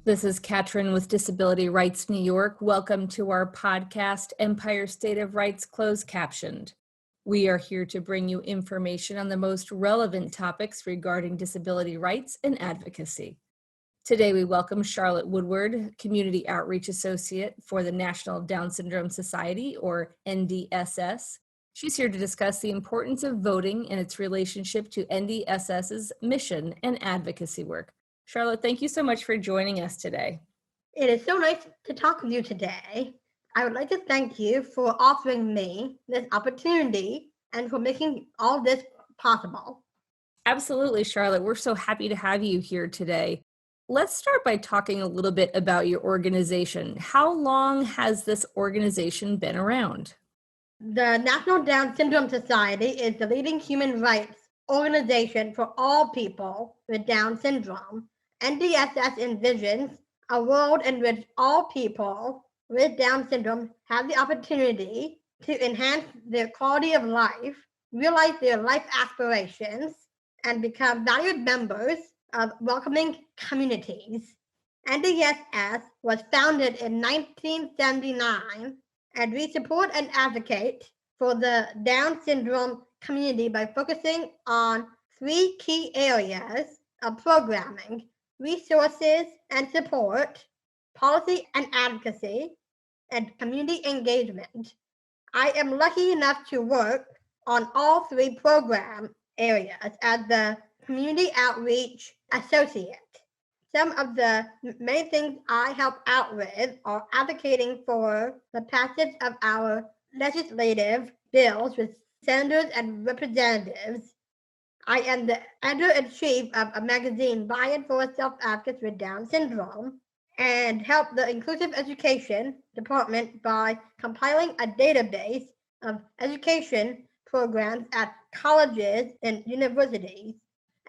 This is Katrin with Disability Rights New York. Welcome to our podcast, Empire State of Rights Closed Captioned. We are here to bring you information on the most relevant topics regarding disability rights and advocacy. Today, we welcome Charlotte Woodward, Community Outreach Associate for the National Down Syndrome Society, or NDSS. She's here to discuss the importance of voting and its relationship to NDSS's mission and advocacy work. Charlotte, thank you so much for joining us today. It is so nice to talk with you today. I would like to thank you for offering me this opportunity and for making all this possible. Absolutely, Charlotte. We're so happy to have you here today. Let's start by talking a little bit about your organization. How long has this organization been around? The National Down Syndrome Society is the leading human rights organization for all people with Down syndrome. NDSS envisions a world in which all people with Down syndrome have the opportunity to enhance their quality of life, realize their life aspirations, and become valued members of welcoming communities. NDSS was founded in 1979, and we support and advocate for the Down syndrome community by focusing on three key areas of programming: resources and support, policy and advocacy, and community engagement. I am lucky enough to work on all three program areas as the Community Outreach Associate. Some of the main things I help out with are advocating for the passage of our legislative bills with senators and representatives. I am the editor-in-chief of a magazine, Buy-in for Self-Advocates with Down Syndrome, and help the Inclusive Education Department by compiling a database of education programs at colleges and universities.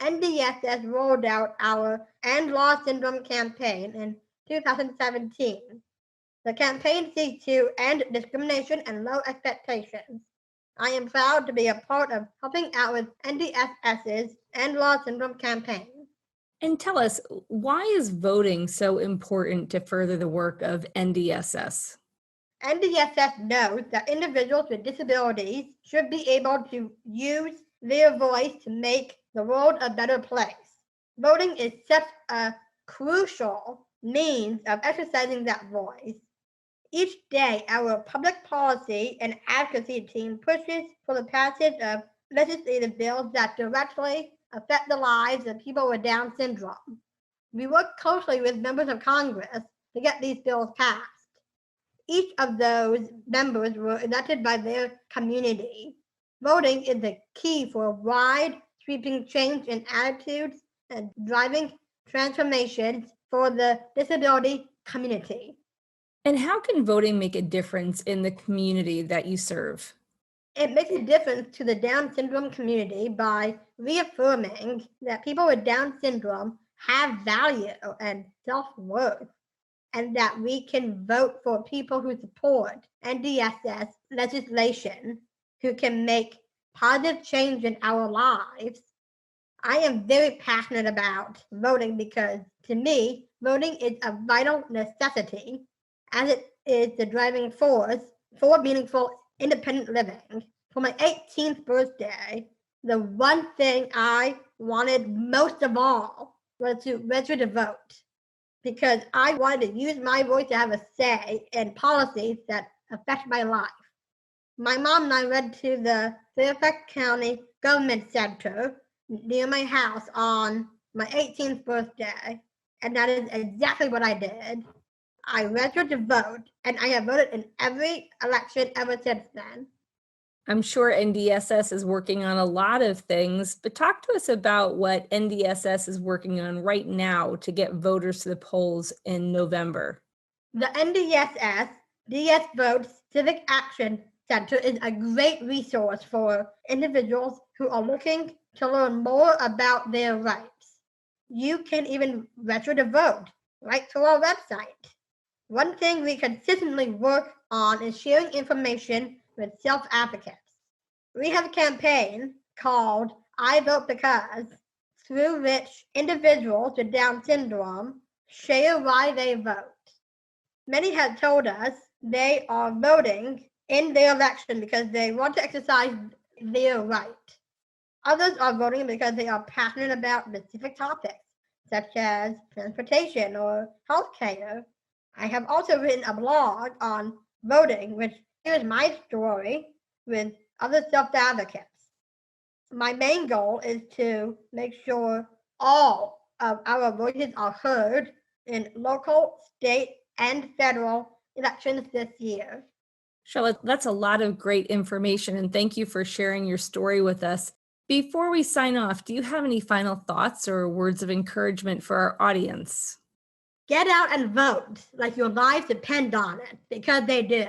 NDSS rolled out our End Law Syndrome campaign in 2017. The campaign seeks to end discrimination and low expectations. I am proud to be a part of helping out with NDSS's End Law Syndrome campaign. And tell us, why is voting so important to further the work of NDSS? NDSS knows that individuals with disabilities should be able to use their voice to make the world a better place. Voting is such a crucial means of exercising that voice. Each day, our public policy and advocacy team pushes for the passage of legislative bills that directly affect the lives of people with Down syndrome. We work closely with members of Congress to get these bills passed. Each of those members were elected by their community. Voting is the key for wide, sweeping change in attitudes and driving transformations for the disability community. And how can voting make a difference in the community that you serve? It makes a difference to the Down syndrome community by reaffirming that people with Down syndrome have value and self-worth, and that we can vote for people who support NDSS legislation, who can make positive change in our lives. I am very passionate about voting because, to me, voting is a vital necessity, as it is the driving force for meaningful independent living. For my 18th birthday, the one thing I wanted most of all was to register to vote, because I wanted to use my voice to have a say in policies that affect my life. My mom and I went to the Fairfax County Government Center near my house on my 18th birthday, and that is exactly what I did. I registered to vote, and I have voted in every election ever since then. I'm sure NDSS is working on a lot of things, but talk to us about what NDSS is working on right now to get voters to the polls in November. The NDSS DS Votes Civic Action Center is a great resource for individuals who are looking to learn more about their rights. You can even register to vote right through our website. One thing we consistently work on is sharing information with self-advocates. We have a campaign called I Vote Because, through which individuals with Down syndrome share why they vote. Many have told us they are voting in their election because they want to exercise their right. Others are voting because they are passionate about specific topics, such as transportation or healthcare. I have also written a blog on voting, which shares my story with other self-advocates. My main goal is to make sure all of our voices are heard in local, state, and federal elections this year. Charlotte, that's a lot of great information, and thank you for sharing your story with us. Before we sign off, do you have any final thoughts or words of encouragement for our audience? Get out and vote like your lives depend on it, because they do.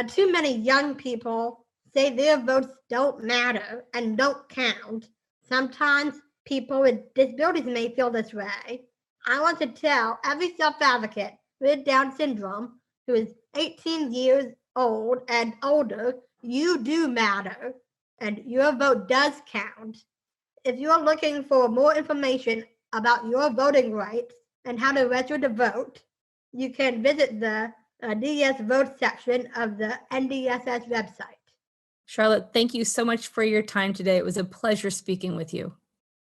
Too many young people say their votes don't matter and don't count. Sometimes people with disabilities may feel this way. I want to tell every self-advocate with Down syndrome who is 18 years old and older, you do matter, and your vote does count. If you are looking for more information about your voting rights and how to register to vote, you can visit the DS Vote section of the NDSS website. Charlotte, thank you so much for your time today. It was a pleasure speaking with you.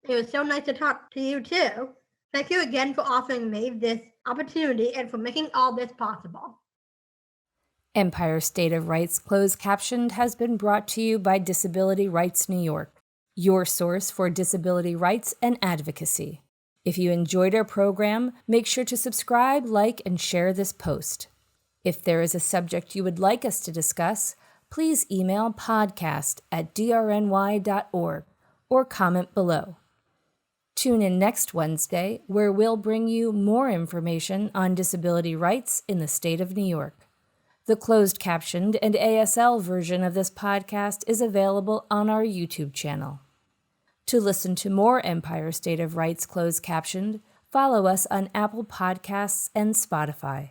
It was so nice to talk to you too. Thank you again for offering me this opportunity and for making all this possible. Empire State of Rights Closed Captioned has been brought to you by Disability Rights New York, your source for disability rights and advocacy. If you enjoyed our program, make sure to subscribe, like, and share this post. If there is a subject you would like us to discuss, please email podcast@drny.org or comment below. Tune in next Wednesday, where we'll bring you more information on disability rights in the state of New York. The closed captioned and ASL version of this podcast is available on our YouTube channel. To listen to more Empire State of Rights closed captioned, follow us on Apple Podcasts and Spotify.